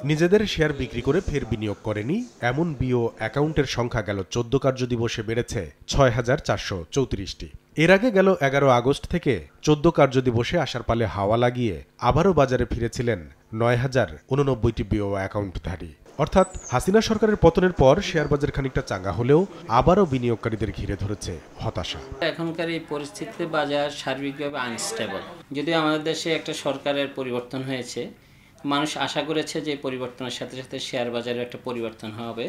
নিজেদের শেয়ার বিক্রি করে ফের বিনিয়োগ করেনি এমন বিও অ্যাকাউন্টের সংখ্যা গেল ১৪ কার্যদিবসে বেড়েছে ৬,৪৩৪টি। এর আগে গেল ১১ আগস্ট থেকে ১৪ কার্যদিবসে আসার পালে হাওয়া লাগিয়ে আবারও বাজারে ফিরেছিলেন ৯,০৮৯টি বিও অ্যাকাউন্টধারী। অর্থাৎ হাসিনা সরকারের পতনের পর শেয়ার বাজার খানিকটা চাঙ্গা হলেও আবারও বিনিয়োগকারীদের ঘিরে ধরেছে হতাশা। এখনকার এই পরিস্থিতিতে বাজার সার্বিকভাবে আনস্টেবল। যদিও আমাদের দেশে একটা সরকারের পরিবর্তন হয়েছে, মানুষ আশা করেছে যে পরিবর্তনের সাথে সাথে শেয়ার বাজারের একটা পরিবর্তন হবে,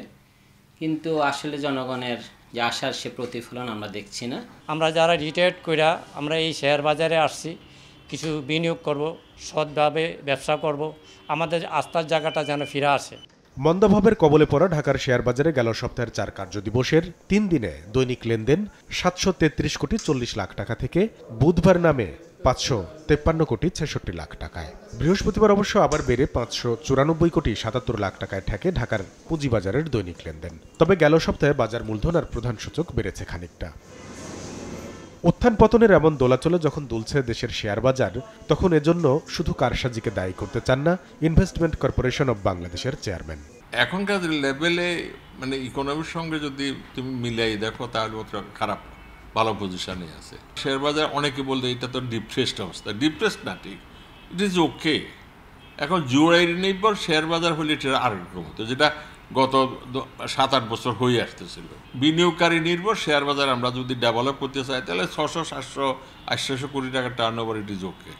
কিন্তু আসলে জনগণের যে আশার সে প্রতিফলন আমরা দেখছি না। আমরা যারা রিটায়ার্ড কইরা আমরা এই শেয়ার বাজারে আসছি, কিছু বিনিয়োগ করব, সৎভাবে ব্যবসা করব, আমাদের আস্থার জায়গাটা যেন ফিরে আসে। মন্দাভাবের কবলে পড়া ঢাকার শেয়ার বাজারে গেল সপ্তাহের ৪ কার্যদিবসের ৩ দিনে দৈনিক লেনদেন ৭৩৩ কোটি ৪০ লাখ টাকা থেকে বুধবার নামে ৫৫৩ কোটি ৬৬ লাখ টাকায়। বৃহস্পতিবার অবশ্য আবার বেড়ে ৫৯৪ কোটি ৭৭ লাখ টাকায় ঠেকে ঢাকার পুঁজিবাজারের দৈনিক লেনদেন। তবে গেল সপ্তাহে বাজার মূলধন আর প্রধান সূচক বেড়েছে খানিকটা। উত্থান পতনের এমন দোলাচলে যখন দুলছে দেশের শেয়ার বাজার, তখন এজন্য শুধু কারসাজিকে দায়ী করতে চান না ইনভেস্টমেন্ট কর্পোরেশন অব বাংলাদেশের চেয়ারম্যান। এখনকার লেভেলে মানে ইকোনমির সঙ্গে যদি তুমি মিলাই দেখো তাহলে খারাপ ভালো পজিশনে আছে শেয়ার বাজার। অনেকে বলতে এটা তো ডিপ্রেসড অবস্থা, ডিপ্রেসড না, ঠিক, ইট ইজ ওকে। এখন জুড়াই নির্ভর শেয়ার বাজার হলে এটা আরেকরকম হতো, যেটা গত ৭-৮ বছর হয়ে আসতেছিল। বিনিয়োগকারী নির্ভর শেয়ার বাজার আমরা যদি ডেভেলপ করতে চাই তাহলে ৬০০-৭০০-৮০০ কোটি টাকার টার্নওভার, ইট ইজ ওকে।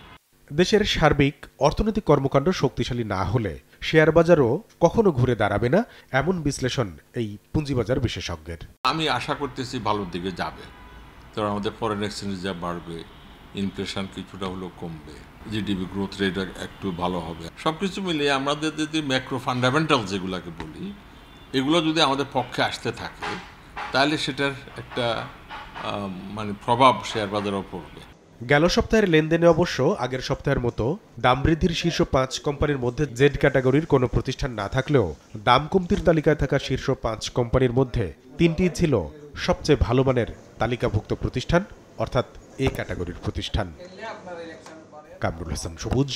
দেশের সার্বিক অর্থনৈতিক কর্মকাণ্ড শক্তিশালী না হলে শেয়ার বাজারও কখনো ঘুরে দাঁড়াবে না, এমন বিশ্লেষণ এই পুঁজিবাজার বিশেষজ্ঞের। আমি আশা করতেছি ভালোর দিকে যাবে, কারণ আমাদের ফরেন এক্সচেঞ্জ যা বাড়বে, ইনফ্লেশন কিছুটা হলেও কমবে, জিডিপি গ্রোথ রেট একটু ভালো হবে। সবকিছু মিলিয়ে আমাদের যদি ম্যাক্রো ফান্ডামেন্টাল যেগুলোকে বলি, এগুলো যদি আমাদের পক্ষে আসতে থাকে তাহলে সেটার একটা মানে প্রভাব শেয়ার বাজারেও পড়বে। গেল সপ্তাহের লেনদেনে অবশ্য আগের সপ্তাহের মতো দাম বৃদ্ধির শীর্ষ ৫ কোম্পানির মধ্যে জেড ক্যাটাগরির কোনো প্রতিষ্ঠান না থাকলেও দাম কমতির তালিকায় থাকা শীর্ষ ৫ কোম্পানির মধ্যে ৩টি ছিল সবচেয়ে ভালো মানের তালিকাভুক্ত প্রতিষ্ঠান, অর্থাৎ এ ক্যাটাগরির প্রতিষ্ঠান। কামরুল হাসান সবুজ,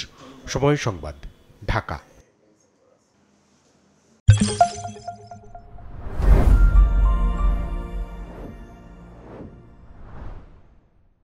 সময় সংবাদ, ঢাকা।